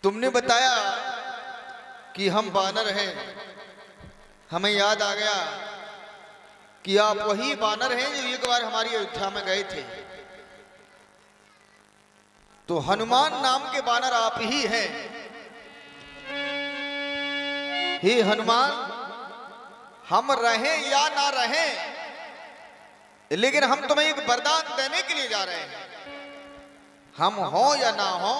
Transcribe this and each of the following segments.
तुमने बताया कि हम वानर हैं, हमें याद आ गया कि आप वही वानर हैं जो एक बार हमारी अयोध्या में गए थे। तो हनुमान नाम के वानर आप ही हैं। हे हनुमान, हम रहें या ना रहें, लेकिन हम तुम्हें एक वरदान देने के लिए जा रहे हैं। हम हो या ना हो,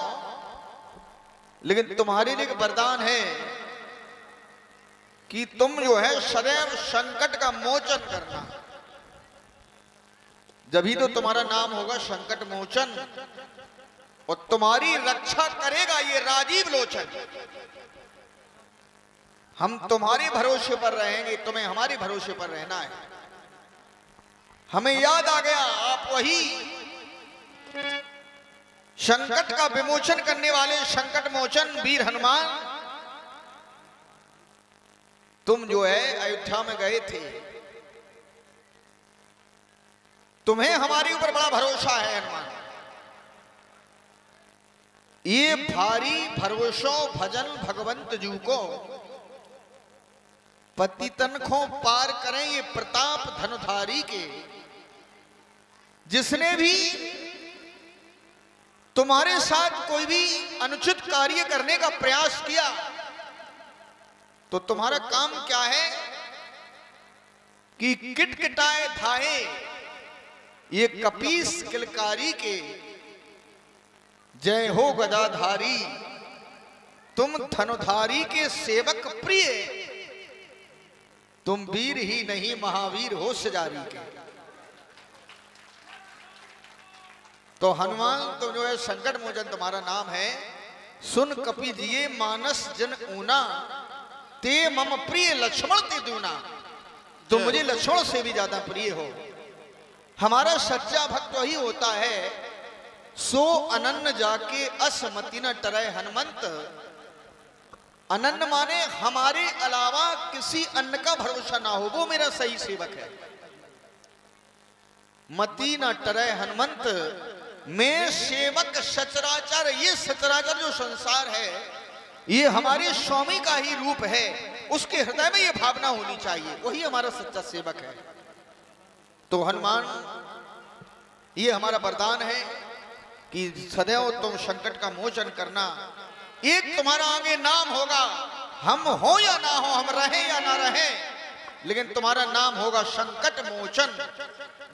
लेकिन तुम्हारे लिए एक वरदान है कि तुम जो है सदैव संकट का मोचन करना। जब ही तो तुम्हारा नाम होगा संकट मोचन, और तुम्हारी रक्षा करेगा ये राजीव लोचन। हम तुम्हारे भरोसे पर रहेंगे, तुम्हें हमारे भरोसे पर रहना है। हमें याद आ गया आप वही संकट का विमोचन करने वाले संकट मोचन वीर हनुमान। तुम जो है अयोध्या में गए थे, तुम्हें हमारे ऊपर बड़ा भरोसा है हनुमान। ये भारी भरोसो भजन भगवंत जू को, पतितन को पार करें ये प्रताप धनुधारी के। जिसने भी तुम्हारे साथ कोई भी अनुचित कार्य करने का प्रयास किया, तो तुम्हारा काम क्या है कि किटकिटाए धाए ये कपीस किलकारी के। जय हो गदाधारी, तुम धनुधारी के सेवक प्रिय, तुम वीर ही नहीं महावीर हो सजारी के। तो हनुमान तुम जो है संकट मोचन तुम्हारा नाम है। सुन कपि जिये मानस जन ऊना, ते मम प्रिय लक्ष्मण ते दूना। तो मुझे लक्ष्मण से भी ज्यादा प्रिय हो। हमारा सच्चा भक्त वही होता है, सो अनन्न जाके असमति न टरय हनुमंत। अनन्न माने हमारे अलावा किसी अन्य का भरोसा ना हो, वो मेरा सही सेवक है। मति न टरय हनुमंत, मैं सेवक सचराचर। ये सचराचर जो संसार है, ये हमारे स्वामी का ही रूप है। उसके हृदय में ये भावना होनी चाहिए, वही हमारा सच्चा सेवक है। तो हनुमान, ये हमारा वरदान है कि सदैव तुम संकट का मोचन करना। एक तुम्हारा आगे नाम होगा, हम हो या ना हो, हम रहे या ना रहे, लेकिन तुम्हारा नाम होगा संकट मोचन।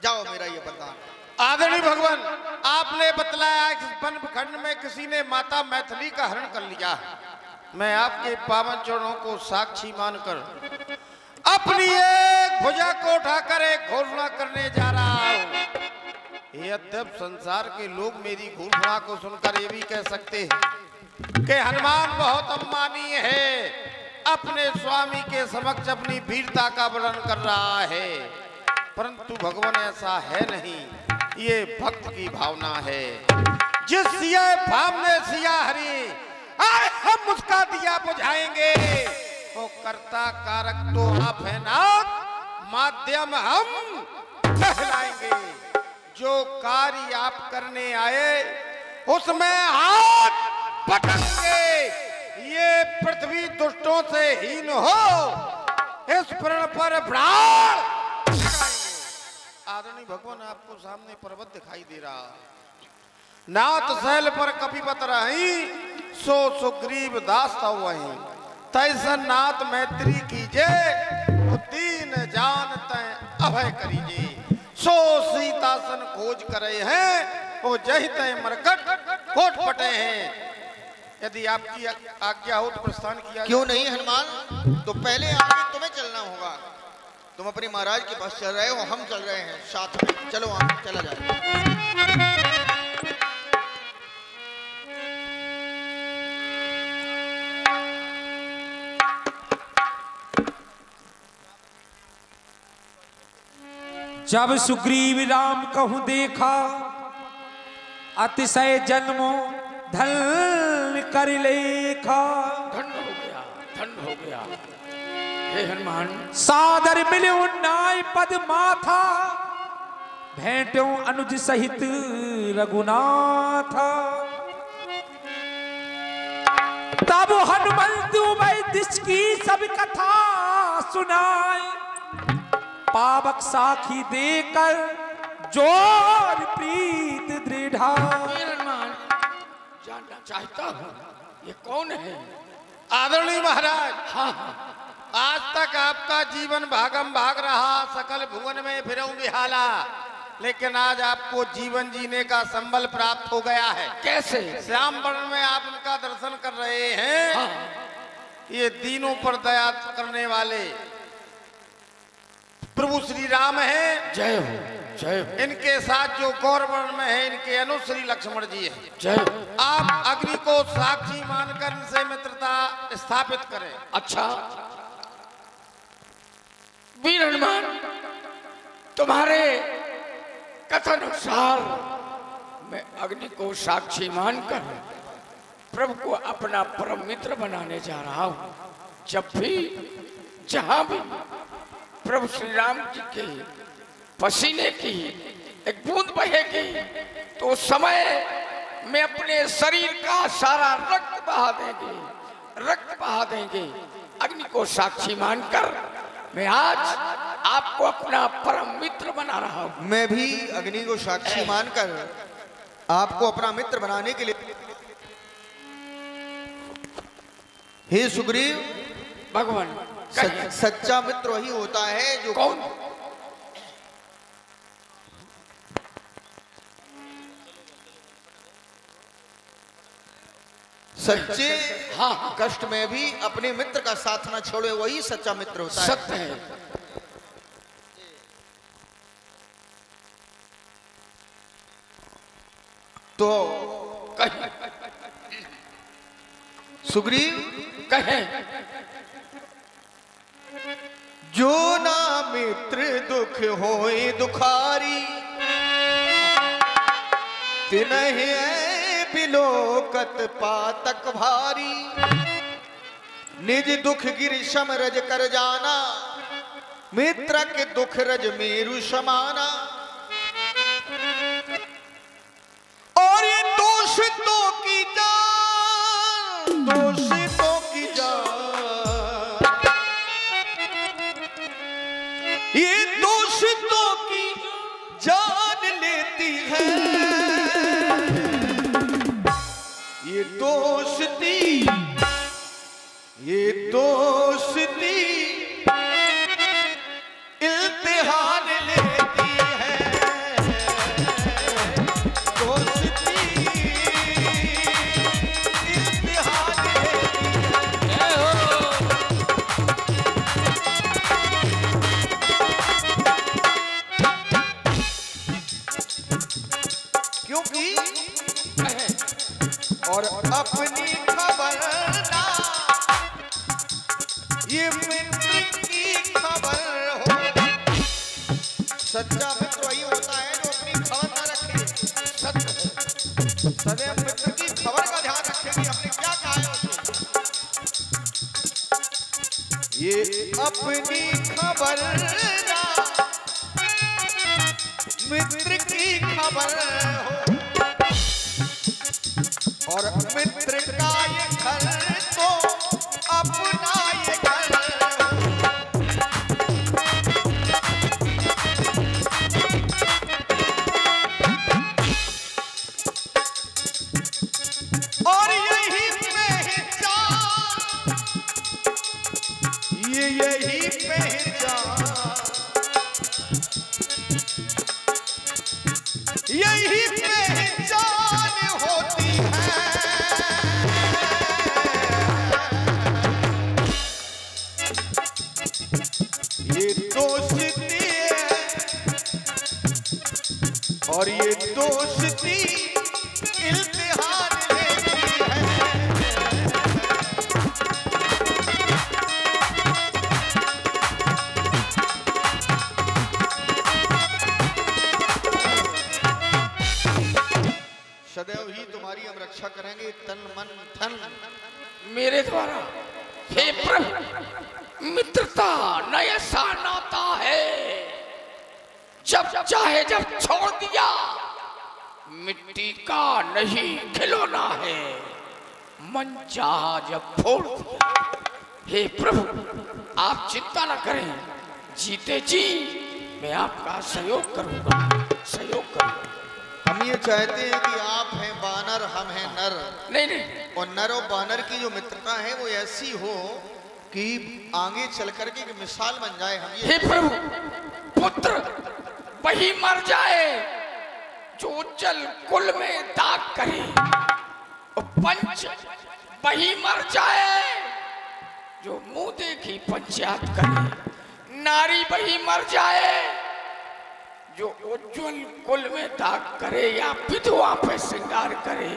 जाओ, मेरा ये वरदान। आदरणीय भगवान, आपने बतलाया कि वन खंड में किसी ने माता मैथिली का हरण कर लिया है। मैं आपके पावन चरणों को साक्षी मानकर अपनी एक भुजा को उठाकर एक घोषणा करने जा रहा हूं। यद्यप संसार के लोग मेरी घोषणा को सुनकर ये भी कह सकते हैं कि हनुमान बहुत अम्मानीय है, अपने स्वामी के समक्ष अपनी वीरता का वर्णन कर रहा है, परंतु भगवान ऐसा है नहीं। ये भक्त की भावना है। जिस सिया भाव ने सिया हरी, आए हम उसका दिया बुझाएंगे। वो कर्ता कारक तो आप है नाथ, माध्यम हम कहलाएंगे। जो कार्य आप करने आए उसमें हाथ पटकेंगे। ये पृथ्वी दुष्टों से हीन हो, इस प्रण पर प्राण। आदरणीय भगवान, आपको सामने पर्वत दिखाई दे रहा है। नाथ शैल पर कपिपत रही, सो सुग्रीव दास वही। तैसन नाथ मैत्री कीजे, दीन जान तय अभय करीजे। सो सीतासन खोज करे हैं, वो जहि तय मरकट कोट पटे हैं। यदि आपकी आज्ञा हो तो प्रस्थान किया। क्यों नहीं हनुमान, तो पहले आगे तुम्हें चलना होगा। तुम अपने महाराज के पास चल रहे हो, हम चल रहे हैं साथ में। चलो, आप चला जाए। जब सुग्रीव राम कहूं देखा, अतिशय जन्मों धन कर लेखा। धन्य हो गया, धन्य हो गया। हे हनुमान, सादर मिलो नाय पद माथा, भेंटो अनुज सहित रघुनाथा। तब हनुमंत वैदिश की सब कथा सुनाए, पावक साखी देकर जोर प्रीत दृढ़ा। जानना चाहता हूँ ये कौन है? आदरणीय महाराज, हाँ आज तक आपका जीवन भागम भाग रहा, सकल भुवन में फिरऊं बिहाला, लेकिन आज आपको जीवन जीने का संबल प्राप्त हो गया है। कैसे? श्याम वर्ण में आप उनका दर्शन कर रहे हैं। हाँ। ये दीनों पर दया करने वाले प्रभु श्री राम हैं। जय हो, जय हो। इनके साथ जो गौर वर्ण में है, इनके अनुश्री लक्ष्मण जी हैं। जय हो। आप अग्नि को साक्षी मानकर इनसे मित्रता स्थापित करें। अच्छा वीर हनुमान, तुम्हारे कथन अनुसार मैं अग्नि को साक्षी मानकर प्रभु को अपना परम मित्र बनाने जा रहा हूं। जब भी जहां भी प्रभु श्री राम जी के पसीने की एक बूंद बहेगी तो उस समय मैं अपने शरीर का सारा रक्त बहा देंगे। अग्नि को साक्षी मानकर मैं आज आपको अपना परम मित्र बना रहा हूं। मैं भी अग्नि को साक्षी मानकर आपको अपना मित्र बनाने के लिए। हे सुग्रीव, भगवान सच्चा मित्र वही होता है जो कौन? सच्चे हाँ। कष्ट में भी अपने मित्र का साथ ना छोड़े, वही सच्चा मित्र होता है। सत्य है। तो कहें सुग्रीव, कहें जो ना मित्र दुख होए दुखारी, तिनहि बिलोकत पातक भारी। निज दुख गिर सम रज कर जाना, मित्र के दुख रज मेरु समाना। और ये दोषितों की जान, दोषितों की जान, ये दोषितों की जान लेती है। ये दोस्ती, ये दोस्ती इल्तिहान लेती है। दोस्ती इल्तिहान लेती है। क्योंकि और अपनी खबर ना, ये मित्र की खबर हो। सच्चा मित्र वही होता है जो अपनी खबर ना रखे, सदैव मित्र की खबर का ध्यान रखे कि आपने क्या कहा है उसे। ये अपनी खबर ना, मित्र की खबर हो। और मित्र का ये घर तो अपना ये घर। और यही पहचान, यही पहचान, यही पहचान होती है। ये दोस्ती है और ये दोस्ती इल्तिहान लेती है। सदैव ही तुम्हारी हम रक्षा करेंगे, तन मन धन। मेरे द्वारा हे प्रभु, मित्रता न ऐसा नाता है जब चाहे जब छोड़ दिया, मिट्टी का नहीं खिलौना है। मन चाहा जब फोड़ दिया। हे प्रभु आप चिंता न करें, जीते जी मैं आपका सहयोग करूंगा, सहयोग करूंगा। हम ये चाहते हैं कि आप हैं बानर, हम हैं नर। नहीं नहीं, और नर और बानर की जो मित्रता है वो ऐसी हो कि आगे चल करके एक मिसाल बन जाए। हम ये हे प्रभु पुत्र वही मर जाए जो उज्जवल कुल में दाग करे, और पंच वही मर जाए जो मुंह देखी पंचायत करे, नारी वही मर जाए जो उज्जवल कुल में दाग करे या विधवा पे श्रृंगार करे,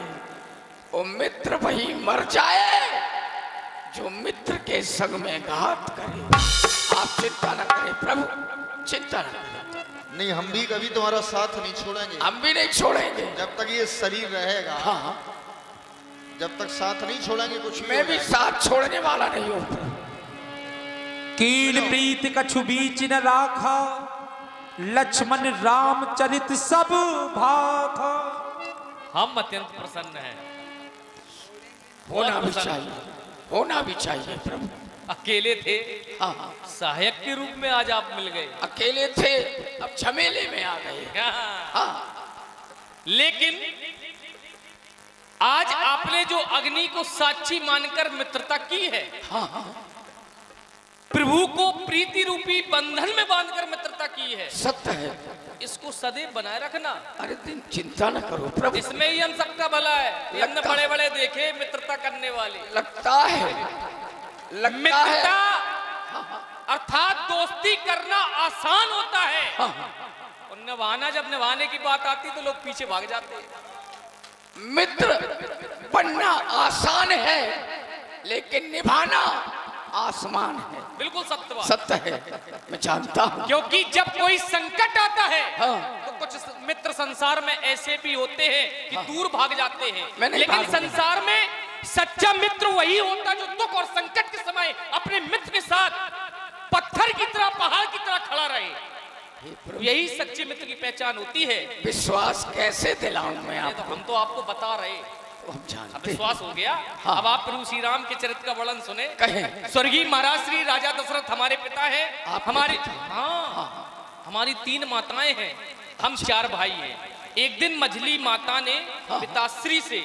और मित्र वही मर जाए जो मित्र के संग में घात करे। आप चिंता न करें प्रभु, चिंता न करें। नहीं, हम भी कभी तुम्हारा साथ नहीं छोड़ेंगे। हम भी नहीं छोड़ेंगे जब तक ये शरीर रहेगा। हाँ, जब तक साथ नहीं छोड़ेंगे कुछ मैं भी साथ छोड़ने वाला नहीं हूँ। कीन प्रीत कछु बीच न राखा, लक्ष्मण रामचरित सब भाखा। हम अत्यंत प्रसन्न हैं। होना भी चाहिए, होना भी चाहिए प्रभु। अकेले थे, हाँ, सहायक के रूप में आज आप मिल गए। अकेले थे अब झमेले में आ गए। हाँ, लेकिन आज आपने जो अग्नि को साक्षी मानकर मित्रता की है, हाँ, प्रभु को प्रीति रूपी बंधन में बांधकर मित्रता की है, सत्य है। इसको सदैव बनाए रखना। अरे दिन चिंता न करो प्रभु, इसमें ही हम सबका भला है। ये हमने लगता- बड़े बड़े देखे मित्रता करने वाले। लगता है, लगता है। मित्रता अर्थात दोस्ती करना आसान होता है, और निभाना, जब निभाने की बात आती तो लोग पीछे भाग जाते हैं। मित्र बनना आसान है लेकिन निभाना आसमान है। बिल्कुल सत्य बात। सत्य है, मैं जानता हूँ। क्योंकि जब कोई संकट आता है, हाँ, तो कुछ मित्र संसार में ऐसे भी होते हैं कि दूर भाग जाते हैं, मैं नहीं लेकिन भाग- संसार में सच्चा मित्र वही होता जो दुख और संकट के समय अपने मित्र के साथ पत्थर की तरह, पहाड़ की तरह खड़ा रहे। यही सच्चे मित्र की पहचान होती है। विश्वास कैसे दिलाऊं मैं ये तो आपको? हम तो आपको बता रहे, हम अब जानते हैं। विश्वास हो गया। हाँ। अब आप प्रभु श्री राम के चरित्र का वर्णन सुने। कहें। स्वर्गीय महाराज श्री राजा दशरथ हमारे पिता हैं। आपके हमारी पिता? हाँ, हमारी 3 माताएं हैं, हम 4 भाई हैं। एक दिन मझली माता ने पिताश्री से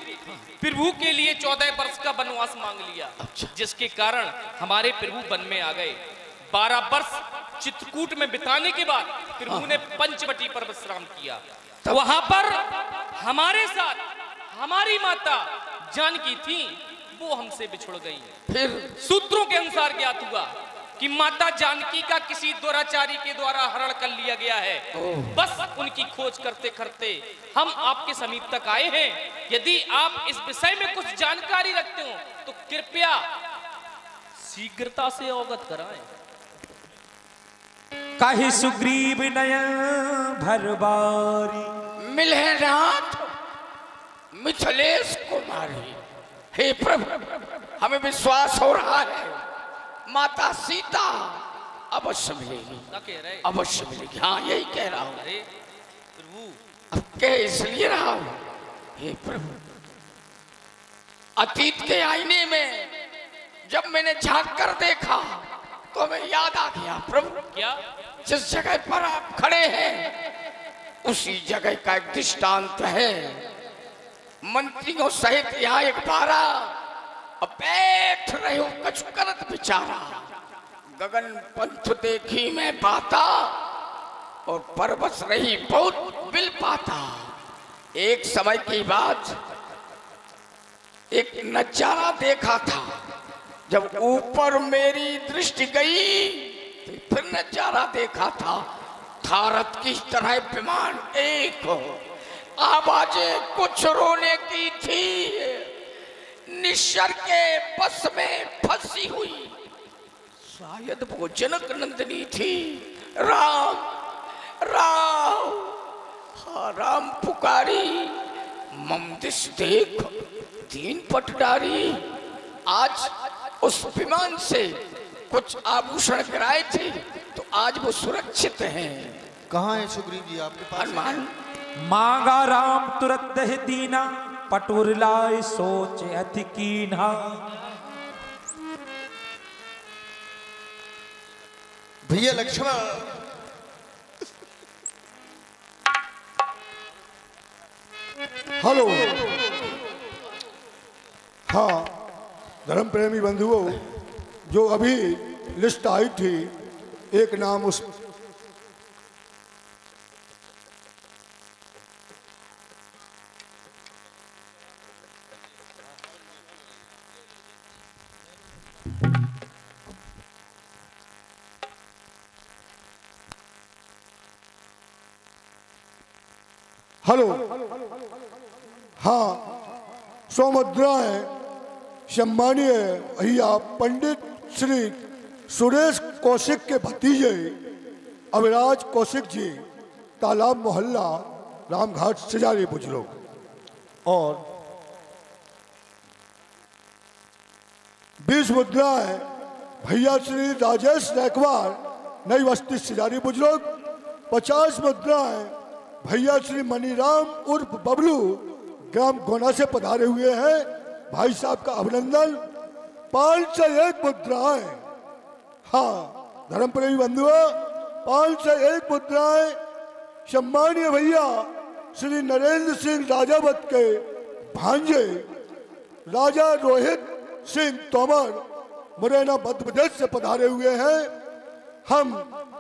प्रभु के लिए 14 वर्ष का वनवास मांग लिया, जिसके कारण हमारे प्रभु वन में आ गए। 12 वर्ष चित्रकूट में बिताने के बाद प्रभु ने पंचवटी पर विश्राम किया। वहां पर हमारे साथ हमारी माता जानकी थी, वो हमसे बिछुड़ गई। फिर सूत्रों के अनुसार ज्ञात हुआ कि माता जानकी का किसी दुराचारी के द्वारा हरण कर लिया गया है। बस उनकी खोज करते करते हम आपके समीप तक आए हैं। यदि आप इस विषय में कुछ जानकारी रखते हो तो कृपया शीघ्रता से अवगत कराएं। काहे सुग्रीव नयन भरबारी, मिले नाथ मिथिलेश कुमारी। हे प्रभु हमें विश्वास हो रहा है माता सीता अवश्य मिलेगी, क्या कह रहे? अवश्य मिलेगी। हाँ यही कह रहा हूँ। अरे प्रभु, अब कह इसलिए रहा हूँ, हे प्रभु अतीत के आईने में जब मैंने झांक कर देखा तो हमें याद आ गया प्रभु, क्या? जिस जगह पर आप खड़े हैं उसी जगह का एक दृष्टांत है। मंत्रियों सहित यहाँ एक बारा अब बैठ रहे हो कछु करत बिचारा, गगन पंथ देखी मैं पाता और परवश रही बहुत बिल पाता। एक समय की बात, एक नजारा देखा था, जब ऊपर मेरी दृष्टि गई तो फिर नजारा देखा था। भारत की तरह विमान एक हो, आवाजें कुछ रोने की थी, निश्चर के बस में फंसी हुई, शायद वो जनक नंदिनी थी। राम राम, हाँ राम पुकारी, मम दिस देख तीन पटडारी। आज उस विमान से कुछ आभूषण गिराए थे तो आज वो सुरक्षित हैं। कहाँ है सुग्रीव जी आपके पास? हनुमान मांगा राम तुरत दह दीना, पटुरलाय सोच अति कीन्हा। भैया लक्ष्मण, हेलो। हाँ धर्म प्रेमी बंधुओं, जो अभी लिस्ट आई थी, एक नाम उस हेलो। हाँ, सौमुद्राएं सम्मानीय भैया पंडित श्री सुरेश कौशिक के भतीजे अविराज कौशिक जी, तालाब मोहल्ला रामघाट सिजारी बुजुर्ग, और 20 मुद्राएं भैया श्री राजेश रैकवार, नई बस्ती सिजारी बुजुर्ग। 50 मुद्राएं भैया श्री मनीराम उर्फ बबलू, ग्राम गोना से पधारे हुए हैं। भाई साहब का अभिनंदन। 501 मुद्राएं, हाँ धर्म प्रेमी बंधुओं, 501 मुद्राएं सम्मानीय भैया श्री नरेंद्र सिंह राजावत के भांजे राजा रोहित सिंह तोमर, मुरैना मध्य प्रदेश से पधारे हुए हैं। हम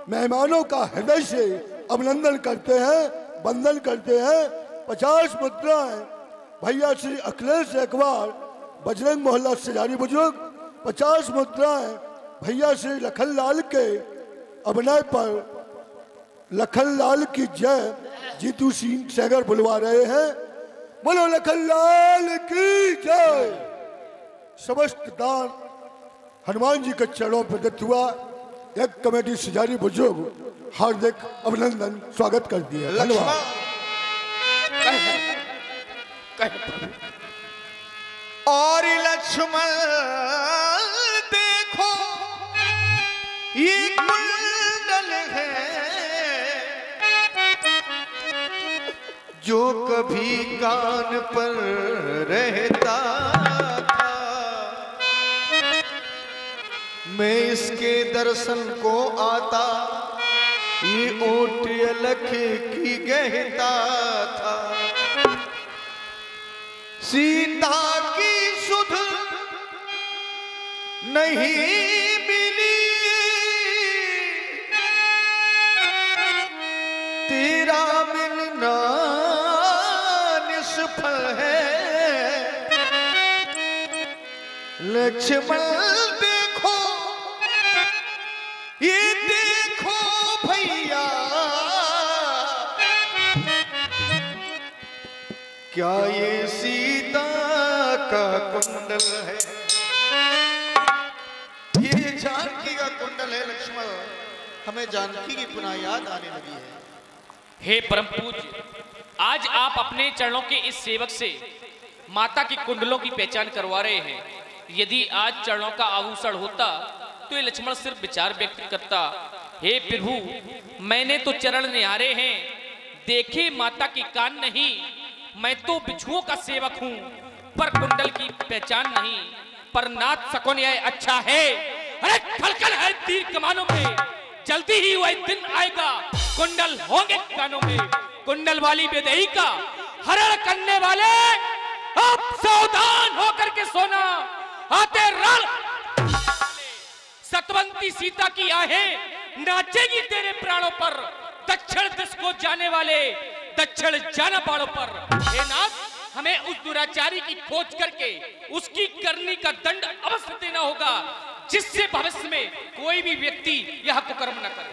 मेहमानों का हृदय से अभिनंदन करते हैं, वंदन करते हैं। 50 मुद्राएं भैया श्री अखिलेश रैकवार, बजरंग मोहल्ला सिजारी बुजुर्ग। 50 मुद्राएं भैया श्री लखनलाल के अभिनय पर लखनलाल की जय जीतू सिंह सैगर बुलवा रहे हैं। बोलो लखनलाल की जय। समस्त दान हनुमान जी के चरणों पर दत्त हुआ। एक कमेटी सिजारी बुजुर्ग हार्दिक अभिनंदन स्वागत कर दिया। धन्यवाद। और लक्ष्मण देखो ये कुंडल है जो कभी कान पर रहता था। मैं इसके दर्शन को आता, ये ओट अलख की गहता था। सीता की सुध नहीं मिली, तेरा मिलना निष्फल है। लक्ष्मण देखो, ये देखो भैया, क्या ये सीता का कुंडल है? ये जानकी का कुंडल है लक्ष्मण। हमें जानकी की पुनः याद आने लगी है। हे परम पूज्य, आज आप अपने चरणों के इस सेवक से माता की कुंडलों की पहचान करवा रहे हैं। यदि आज चरणों का आभूषण होता तो ये लक्ष्मण सिर्फ विचार व्यक्त करता। हे प्रभु, मैंने तो चरण निहारे हैं, देखे माता की कान नहीं। मैं तो बिच्छुओं का सेवक हूँ, पर कुंडल की पहचान नहीं। पर नाथ सकोन यह अच्छा है, अरे खलखल है तीर कमानों में। जल्दी ही वह दिन आएगा, कुंडल होंगे कानों में। कुंडल वाली बेदई का हरण करने वाले, अब सावधान होकर के सोना। आते रण सतवंती सीता की आहें नाचेगी तेरे प्राणों पर। दक्षिण दिश को जाने वाले दक्षिण जाना बाड़ों पर। हे नाथ, हमें उस दुराचारी की खोज करके उसकी करनी का दंड अवश्य देना होगा, जिससे भविष्य में कोई भी व्यक्ति यह कुकर्म न करे।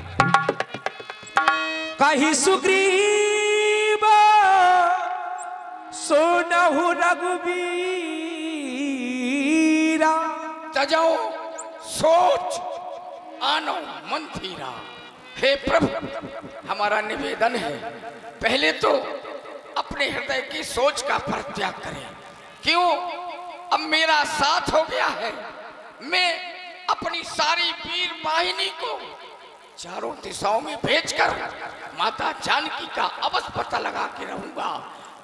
कही सुग्रीव सुनहु रघुबीरा। तजाओ सोच आनो मंथीरा। हे प्रभु, हमारा निवेदन है, पहले तो अपने हृदय की सोच का परित्याग करें। क्यों? अब मेरा साथ हो गया है। मैं अपनी सारी वीर वाहिनी को चारों दिशाओं में भेजकर माता जानकी का अवश्य पता लगा के रहूंगा,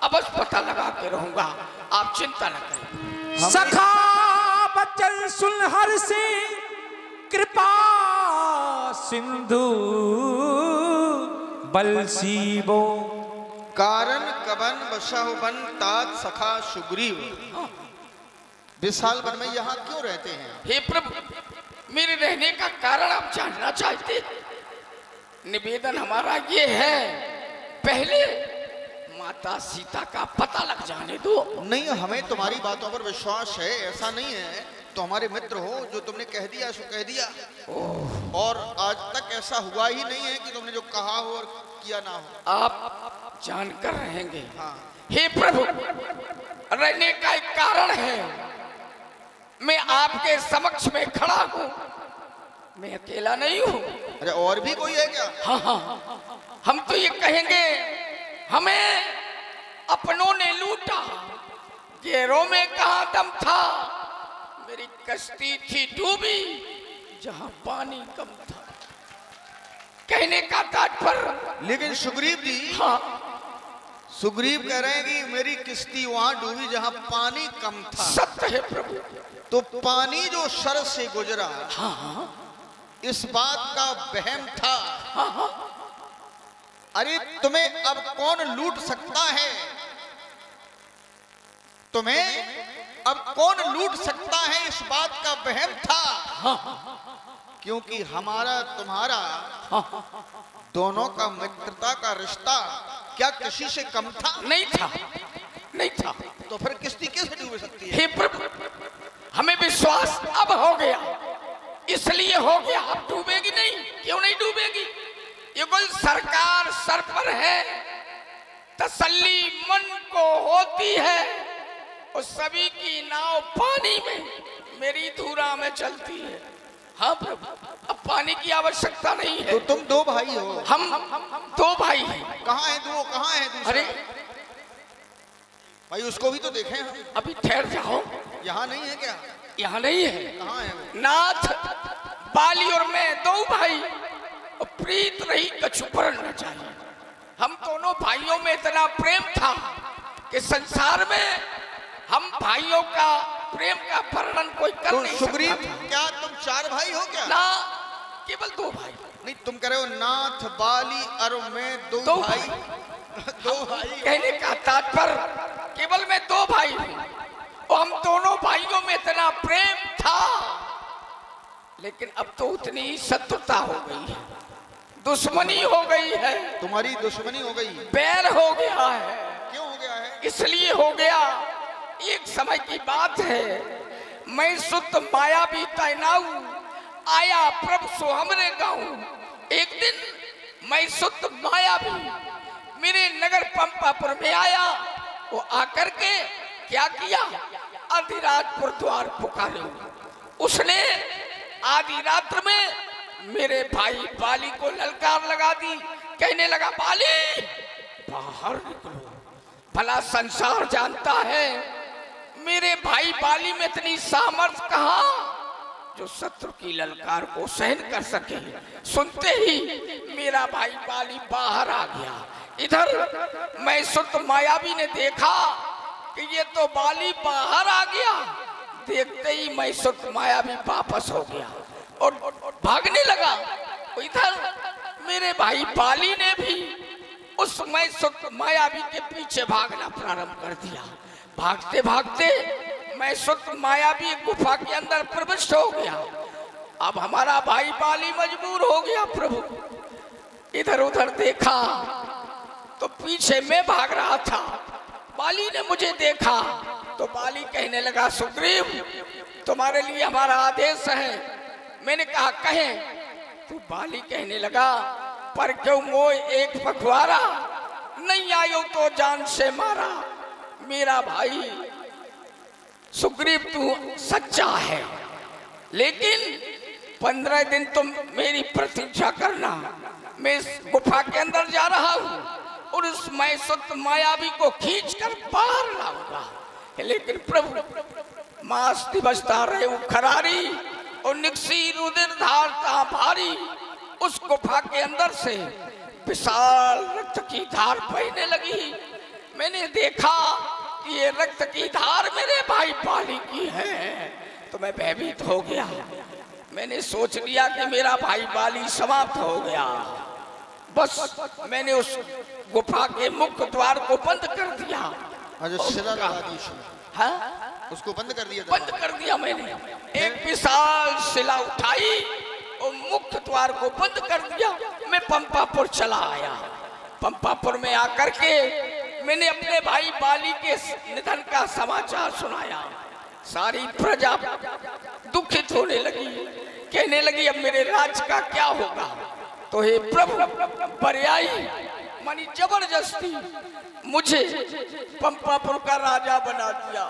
अवश्य पता लगा के रहूंगा। आप चिंता न करें। सखा बचन सुन हर से कृपा सिंधु बलसीबो कारण कबन बसाहु बन तात सखा सुग्रीव। विशाल वन में यहाँ क्यों रहते हैं? हे प्रभु, मेरे रहने का कारण आप जानना चाहते? निवेदन हमारा ये है, पहले माता सीता का पता लग जाने दो। नहीं, हमें तुम्हारी बातों पर विश्वास है, ऐसा नहीं है। तो हमारे मित्र हो, जो तुमने कह दिया सो कह दिया, और आज तक ऐसा हुआ ही नहीं है कि तुमने जो कहा हो और किया ना हो। आप जानकर रहेंगे। हाँ। हे प्रभु, रहने का एक कारण है। मैं आपके समक्ष में खड़ा हूँ, मैं अकेला नहीं हूँ। अरे और भी कोई है क्या? हाँ हाँ, हम तो ये कहेंगे, हमें अपनों ने लूटा, गैरों में कहाँ दम था। मेरी कश्ती थी डूबी जहाँ पानी कम था। कहने का तात्पर्य। लेकिन सुग्रीव जी, हाँ, सुग्रीव कह रहे हैं कि मेरी किश्ती वहां डूबी जहां पानी कम था। सत्य है प्रभु। तो पानी जो सर से गुजरा, हाँ, इस बात का वहम था। हाँ, अरे तुम्हें अब कौन लूट सकता है? तुम्हें अब कौन लूट सकता है, इस बात का वहम था। क्योंकि हमारा तुम्हारा दोनों का मित्रता का रिश्ता क्या किसी से कम था? नहीं था, नहीं था। तो फिर किश्ती कैसे डूब सकती है? हे प्रभु, हमें विश्वास अब हो गया, इसलिए हो गया। अब डूबेगी नहीं। क्यों नहीं डूबेगी? ये कोई सरकार सर पर है, तसल्ली मन को होती है। और सभी की नाव पानी में, मेरी धूरा में चलती है। हाँ प्रभु, अब पानी की आवश्यकता नहीं है। तो तुम दो भाई हो। हम दो भाई हैं। कहाँ है दो? कहाँ है दूसरा? अरे भाई उसको भी तो देखें हम। अभी ठहर जाओ। यहाँ नहीं है क्या? यहाँ नहीं है। कहाँ है वो? नाथ, बाली और मैं दो भाई, और प्रीत रही कछु पर न चाहिए। हम दोनों भाइयों में इतना प्रेम था कि संसार में हम भाइयों का प्रेम का वर्णन कोई कर तो नहीं सुग्रीव, सकता था। क्या तुम चार भाई हो क्या? ना, केवल दो भाई। नहीं, तुम कह रहे हो नाथ, बाली और मैं दो भाई। दो भाई। कहने का तात्पर्य, केवल मैं दो भाई हूँ, और हम दोनों भाइयों में इतना प्रेम था। लेकिन अब तो उतनी ही शत्रुता हो गई है, दुश्मनी हो गई है। तुम्हारी दुश्मनी हो गई? बैर हो गया है। क्यों हो गया है? इसलिए हो गया, एक समय की बात है, मैं शुद्ध मायावी तैनाऊ आया प्रभु सो हमरे गाँव। एक दिन मैं शुद्ध मायावी मेरे नगर पंपापुर में आया। वो आकर के क्या किया, अधिराजपुर द्वार पुकारे। उसने आधी रात्र में मेरे भाई बाली को ललकार लगा दी। कहने लगा, बाली बाहर निकलो। भला संसार जानता है मेरे भाई बाली में इतनी सामर्थ्य कहाँ जो शत्रु की ललकार को सहन कर सके। सुनते ही मेरा भाई बाली बाहर आ गया। इधर मैं शुद्ध मायावी ने देखा कि ये तो बाली बाहर आ गया। देखते ही मैं शुद्ध मायावी वापस हो गया और भागने लगा। इधर मेरे भाई बाली ने भी उस मैं शुद्ध मायावी के पीछे भागना प्रारंभ कर दिया। भागते भागते मैं शुद्ध मायावी गुफा के अंदर प्रविष्ट हो गया। अब हमारा भाई बाली मजबूर हो गया। प्रभु, इधर उधर देखा तो पीछे मैं भाग रहा था। बाली ने मुझे देखा तो बाली कहने लगा, सुग्रीव तुम्हारे लिए हमारा आदेश है। मैंने कहा, कहें। तो बाली कहने लगा, पर क्यों मोय एक पखवारा, नहीं आयो तो जान से मारा। मेरा भाई सुग्रीव तू सच्चा है, लेकिन 15 दिन तुम मेरी प्रतीक्षा करना। मैं इस गुफा के अंदर जा रहा हूँ और उस मैं शुद्ध मायावी को खींचकर बाहर लाऊंगा। लेकिन प्रभु मास दिवसता रहे खरारी और निकसी रुधिर धारता भारी। उस गुफा के अंदर से विशाल रक्त की धार बहने लगी। मैंने देखा कि ये रक्त की धार मेरे भाई बाली की है, तो मैं भयभीत हो गया। मैंने सोच लिया कि मेरा भाई बाली समाप्त हो गया। बस मैंने उस गुफा के मुख्य द्वार को बंद कर दिया। शिला लगा दी उसमें। हाँ? उसको बंद कर दिया। बंद कर दिया मैंने। एक विशाल शिला उठाई और मुख्य द्वार को बंद कर दिया। मैं पंपापुर चला आया। पंपापुर में आकर के मैंने अपने भाई बाली के निधन का समाचार सुनाया। सारी प्रजा दुखित होने लगी, कहने लगी अब मेरे राज का क्या होगा। तो हे प्रभु पर्यायी मानी जबरदस्ती मुझे पंपापुर का राजा बना दिया।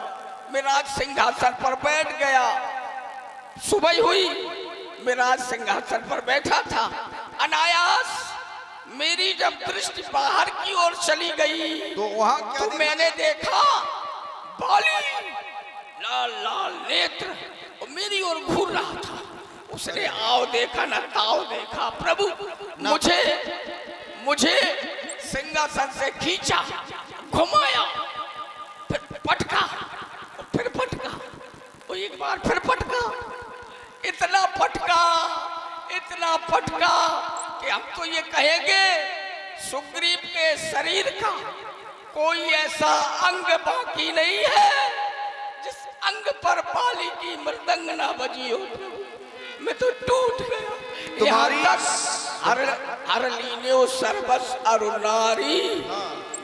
मैं राज सिंहासन पर बैठ गया। सुबह हुई, मैं राज सिंहासन पर बैठा था। अनायास मेरी जब दृष्टि बाहर की ओर चली गई तो वहां क्या तो मैंने देखा बाली लाल लाल नेत्र और मेरी ओर घूर रहा था। उसने आओ देखा न ताओ देखा। प्रभु मुझे सिंहासन से खींचा, घुमाया, फिर पटका, फिर पटका, और एक बार फिर पटका। इतना पटका कि हम तो ये कहेंगे सुग्रीव के शरीर का कोई ऐसा अंग बाकी नहीं है जिस अंग पर बाली की मृदंग ना बजी हो। मैं तो टूट गया। तुम्हारी हर लीने सर्वस अरुणारी,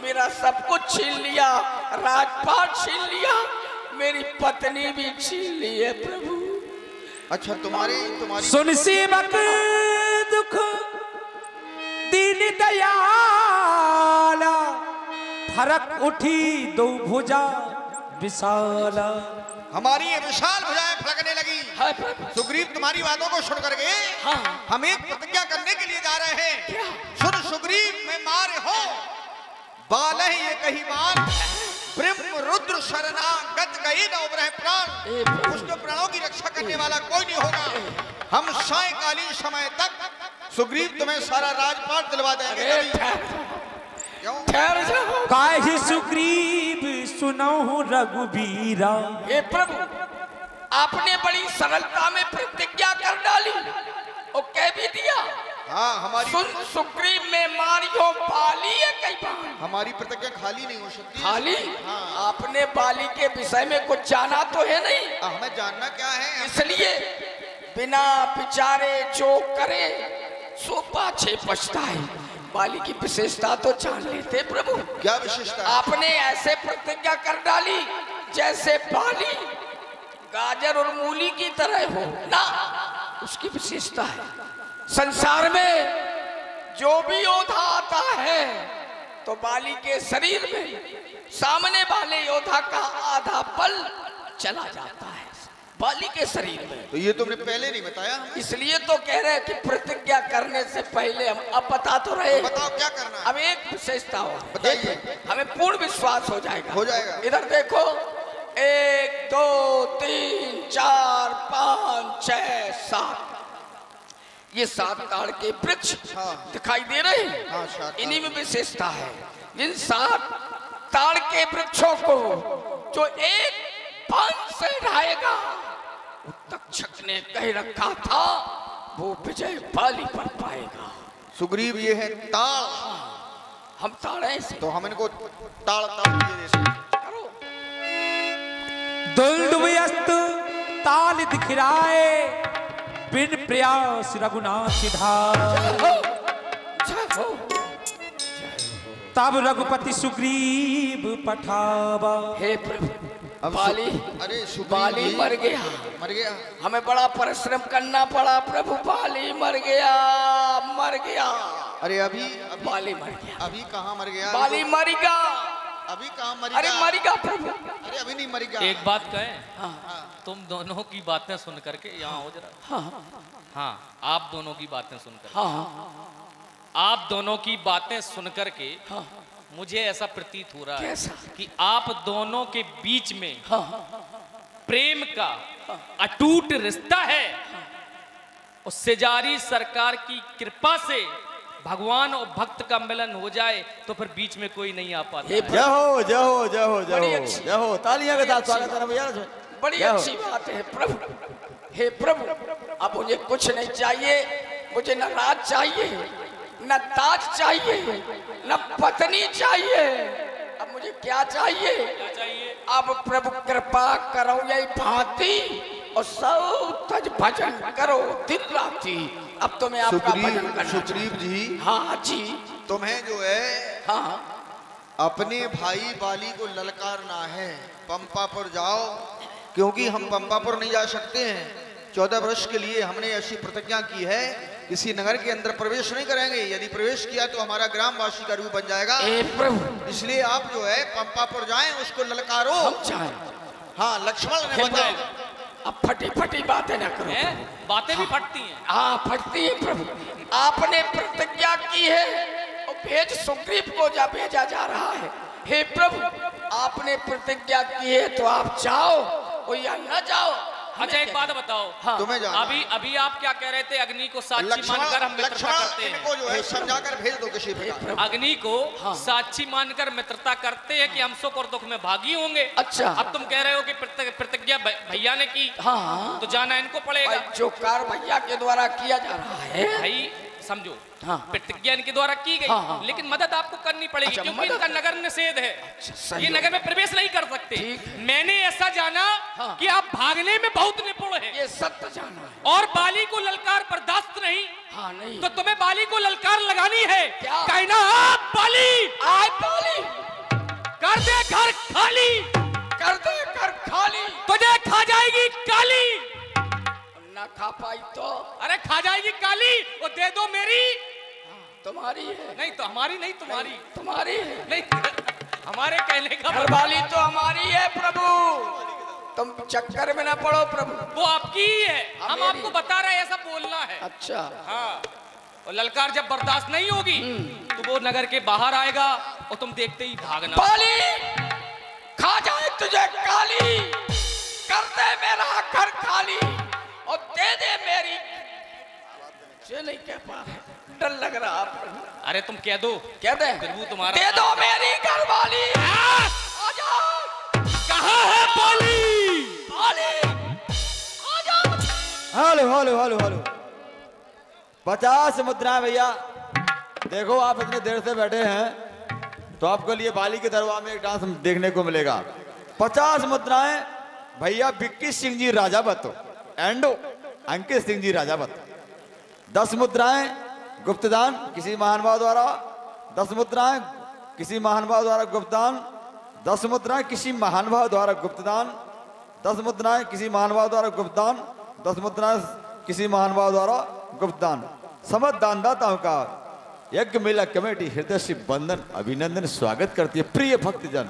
मेरा सब कुछ छीन लिया, राजपाट छीन लिया, मेरी पत्नी भी छीन ली है प्रभु। अच्छा तुम्हारी सुन सेवक दुख दीन दयाला, फरक उठी दो भुजा विशाला। हमारी ये विशाल भुजाएं फड़कने लगी। सुग्रीव तुम्हारी बातों को सुन करके हम एक प्रतिज्ञा करने के लिए जा रहे हैं। सुन सुग्रीव में मारे हो बाले ये कही बार, ब्रह्म रुद्र शरणागत गई न उबरह प्राण। उसके प्राणों की रक्षा करने वाला कोई नहीं होगा। हम सायकालीन समय तक सुग्रीव तुम्हें सारा राजपाट दिलवा देंगे। ठहर जाओ। काहे सुग्रीव सुनहु रघुबीरा। हे प्रभु आपने बड़ी सरलता में प्रतिज्ञा कर डाली और कह भी दिया। हाँ हमारी सुग्रीव में मारियो बाली है कई बार। हमारी प्रतिज्ञा खाली नहीं हो सकती। खाली? हाँ। आपने बाली के विषय में कुछ जाना तो है नहीं। हमें जानना क्या है, इसलिए बिना विचारे जो करे सो पाछे पछताए। बाली की विशेषता तो जान लेते प्रभु। क्या विशेषता? आपने ऐसे प्रतिज्ञा कर डाली जैसे बाली गाजर और मूली की तरह हो ना। उसकी विशेषता है संसार में जो भी योद्धा आता है तो बाली के शरीर में सामने वाले योद्धा का आधा बल चला जाता है बाली के शरीर में। तो ये तुमने पहले नहीं बताया। इसलिए तो कह रहे हैं कि प्रतिज्ञा करने से पहले हम अब बता तो रहे। बताओ क्या करना है। अब एक विशेषता हो बताइए। हमें पूर्ण विश्वास हो जाएगा। हो जाएगा। इधर देखो 1 2 3 4 5 6 7 ये 7 ताड़ के वृक्ष दिखाई दे रहे हैं। हाँ, 7 ताड़। इन्हीं में विशेषता है। इन 7 ताड़ के वृक्षों को जो एक बाण से ढाएगा, तक्षक ने कह रखा था वो विजय बाली पर पाएगा। सुग्रीव ये है ताड़। हम ताड़े से तो हम इनको ताड़ दिए करो। दुल्दुव्यस्त ताल दिखराए, बिन प्रयास रघुनाथ धार। तब रघुपति सुग्रीव पठावा। हे प्रभु अब बाली अरे बाली मर गया। मर गया। हमें बड़ा परिश्रम करना पड़ा प्रभु। बाली मर गया। अरे अभी बाली मर गया। अभी कहाँ मर गया? बाली मरेगा। अभी कहाँ मर अरे गया? मरेगा प्रभु। अरे अभी नहीं मर गया। एक बात कहें, तुम दोनों की बातें सुन करके यहाँ हो जरा। हाँ आप दोनों की बातें सुनकर, आप दोनों की बातें सुन करके मुझे ऐसा प्रतीत हो रहा है कि आप दोनों के बीच में प्रेम का अटूट रिश्ता है। और सेजारी सरकार की कृपा से भगवान और भक्त का मिलन हो जाए तो फिर बीच में कोई नहीं आ पाता है। जय हो जय हो जय हो जय बड़ी हो अच्छी- जय हो, तालियां के साथ स्वागत है भैया। बड़ी जय हो। अच्छी बात है प्रभु। हे प्रभु, अब मुझे कुछ नहीं चाहिए, मुझे न राज चाहिए, न ताज चाहिए, न पत्नी चाहिए। अब मुझे क्या चाहिए? क्या चाहिए? अब प्रभु कृपा करो यही भांति और सब तज भजन करो दिन राती। अब तो मैं आपका भजन करना सुग्रीव जी, हाँ जी, तुम्हें जो है हाँ अपने भाई बाली को ललकारना है। पंपापुर जाओ, क्योंकि हम पंपापुर नहीं जा सकते हैं। 14 वर्ष के लिए हमने ऐसी प्रतिज्ञा की है, किसी नगर के अंदर प्रवेश नहीं करेंगे। यदि प्रवेश किया तो हमारा ग्रामवासी का रूप बन जाएगा। ए प्रभु, इसलिए आप जो है पंपापुर जाएं, उसको ललकारो। हम चाहे हाँ, लक्ष्मण ने बताया। अब फटी फटी बातें ना करो। हैं? बातें भी फटती हैं। हाँ फटती है प्रभु। आपने प्रतिज्ञा की है और भेज सुग्रीव को भेजा जा रहा है। हे प्रभु, आपने प्रतिज्ञा की है तो आप जाओ और या न जाओ। अच्छा एक बात बताओ, हाँ, तुम्हें जाना है। अभी आप क्या कह रहे थे? अग्नि को साक्षी लक्ष्मण मानकर हम मित्रता करते इनको हैं। जो है समझाकर भेज दो किसी प्रकार। अग्नि को साक्षी मानकर मित्रता करते हैं कि हम सुख और दुख में भागी होंगे। अच्छा। अब तुम कह रहे हो कि प्रतिज्ञा भैया ने की, हाँ तो जाना इनको पड़ेगा। भाई, जो कार्य भैया के द्वारा किया जा रहा है। भाई समझो, हाँ। प्रतिज्ञा इनके द्वारा की गई, हाँ। लेकिन मदद आपको करनी पड़ेगी। अच्छा, क्योंकि मदद। इनका नगर निषेध है। सही ये हो। नगर में प्रवेश नहीं कर सकते। ठीक। मैंने ऐसा जाना हाँ। कि आप भागने में बहुत निपुण है ये सत्य जाना है। और बाली को ललकार बर्दाश्त नहीं। हाँ नहीं तो तुम्हें बाली को ललकार लगानी है। क्या? कहना आप बाली आय बाली, कर दे घर खाली, कर दे कर खाली। तुझे खा जाएगी काली। ना खा पाई तो अरे खा जाएगी काली, वो दे दो मेरी। तुम्हारी है। नहीं तो हमारी, नहीं तुम्हारी, तुम्हारी है। नहीं हमारे कहने का घर वाली तो हमारी है प्रभु, तुम चक्कर में ना पड़ो प्रभु। वो आपकी ही है। हम मेरी। आपको बता रहे हैं, ऐसा बोलना है। अच्छा, हाँ, और ललकार जब बर्दाश्त नहीं होगी तो वो नगर के बाहर आएगा और तुम देखते ही भागना। बाली खा जाए तुझे काली, कर दे मेरा घर खाली और दे दे मेरी। ये नहीं कह पा रहे, डर लग रहा प्रभु। अरे तुम कह दो, कह दे, फिर वो तुम्हारा दे दो मेरी घर वाली। आ जाओ, कहाँ है बाली? बाली आ जाओ। हेलो हेलो हेलो हेलो, 50 मुद्राएं भैया। देखो आप इतने देर से बैठे हैं तो आपके लिए बाली के दरबार में एक डांस देखने को मिलेगा। 50 मुद्राएं भैया विक्की सिंह जी राजावत एंड अंकित सिंह जी राजावत। 10 मुद्राएं गुप्तदान किसी महानुभाव द्वारा, 10 मुद्राएं किसी महानुभाव द्वारा गुप्तदान, 10 मुद्राएं किसी महानुभाव द्वारा गुप्तदान, 10 मुद्राएं किसी महानुभाव द्वारा गुप्तदान, 10 मुद्राएं किसी महानुभाव द्वारा गुप्तदान। समस्त दानदाताओं का यज्ञ मेला कमेटी हृदय से बंदन अभिनंदन स्वागत करती है। प्रिय भक्तजन,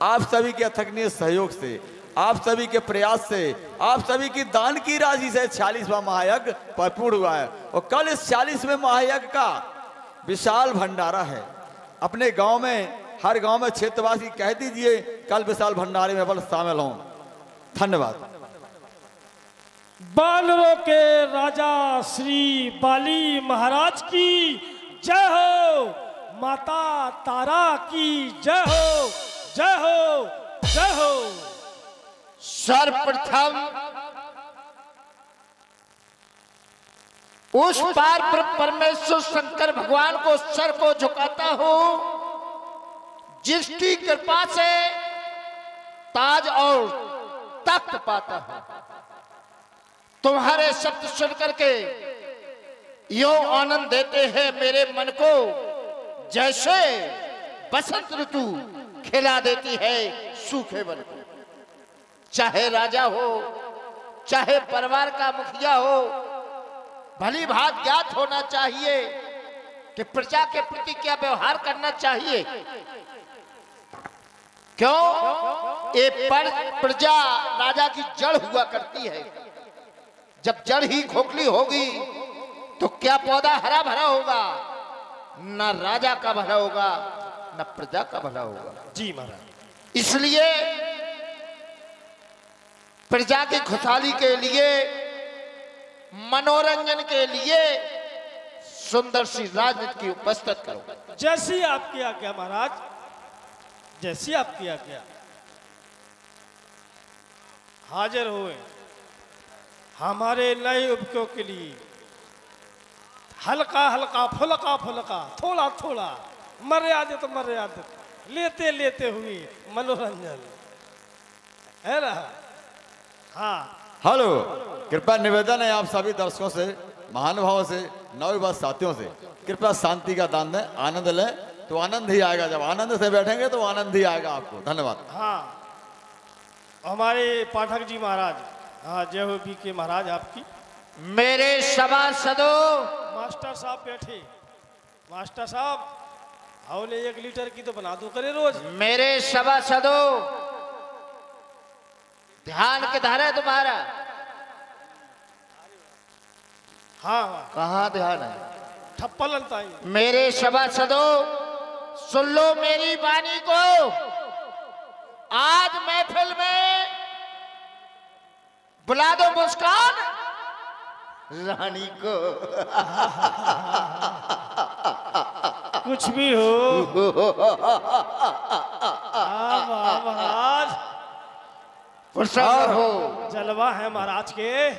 आप सभी के अथकनीय सहयोग से, आप सभी के प्रयास से, आप सभी की दान की राशि से 40वां महायज्ञ परिपूर्ण हुआ है और कल इस 40वें महायज्ञ का विशाल भंडारा है। अपने गांव में, हर गांव में क्षेत्रवासी कह दीजिए कल विशाल भंडारे में बल शामिल हों। धन्यवाद। बानरों के राजा श्री बाली महाराज की जय हो, माता तारा की जय हो, जय हो, जय हो। सर्वप्रथम उस पार परमेश्वर शंकर भगवान को सर को झुकाता हूं जिसकी कृपा से ताज और तख्त पाता हूं। तुम्हारे शब्द सुन करके यो आनंद देते हैं मेरे मन को, जैसे बसंत ऋतु खिला देती है सूखे वन को। चाहे राजा हो, चाहे परिवार का मुखिया हो, भली भांति ज्ञात होना चाहिए कि प्रजा के प्रति क्या व्यवहार करना चाहिए। क्यों? ये प्रजा राजा की जड़ हुआ करती है। जब जड़ ही खोखली होगी तो क्या पौधा हरा भरा होगा? न राजा का भला होगा, न प्रजा का भला होगा। जी महाराज। इसलिए प्रजा की खुशहाली के लिए, मनोरंजन के लिए सुंदर सी राजनीति की उपस्थित करो। जैसी आपकी आज्ञा महाराज, जैसी आपकी आज्ञा। हाजिर हुए हमारे नए युवकों के लिए हल्का हल्का फुल्का फुल्का थोड़ा थोड़ा मर्यादित मर्यादित लेते लेते हुए मनोरंजन है रहा। हाँ हेलो, कृपया निवेदन है आप सभी दर्शकों से, महानुभावों से, नवयुवक साथियों से, कृपया शांति का दान दें, आनंद लें तो आनंद ही आएगा। जब आनंद से बैठेंगे तो आनंद ही आएगा आपको। धन्यवाद। हाँ हमारे पाठक जी महाराज, हाँ जय हो बी के महाराज आपकी। मेरे सभासदों, मास्टर साहब बैठे। मास्टर साहब हौले 1 लीटर की तो बना दो करे रोज। मेरे सभासदों, ध्यान किधर है तुम्हारा? हाँ कहाँ ध्यान है? ठप्पा लगता है। मेरे सभासदों, सुन लो मेरी वाणी को। आज महफिल में बुला दो मुस्कान रानी को। कुछ भी हो। महाराज हो जलवा है महाराज के।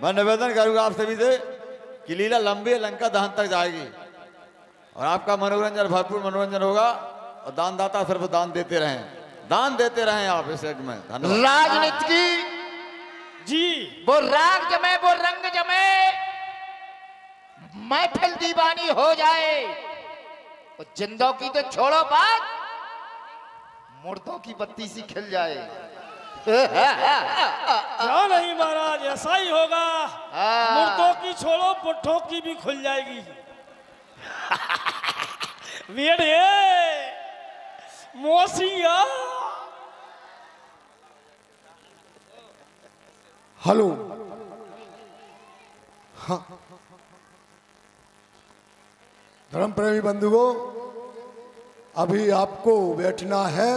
मैं निवेदन करूंगा आप सभी से कि लीला लंबी लंका दहन तक जाएगी और आपका मनोरंजन, भरपूर मनोरंजन होगा और दानदाता सिर्फ दान देते रहें, दान देते रहें आप इस एक में। धन्यवाद। राजनीति की जी वो राग जमे, वो रंग जमे, महफिल दीवानी हो जाए। और जिंदों की तो छोड़ो बात, मुर्दों की बत्ती सी खिल जाए। क्या नहीं महाराज, ऐसा ही होगा। मुर्दों की छोड़ो, पुट्ठों की भी खुल जाएगी। वेड़े मौसिया। हेलो, हाँ धर्म प्रेमी बंधुओं, अभी आपको बैठना है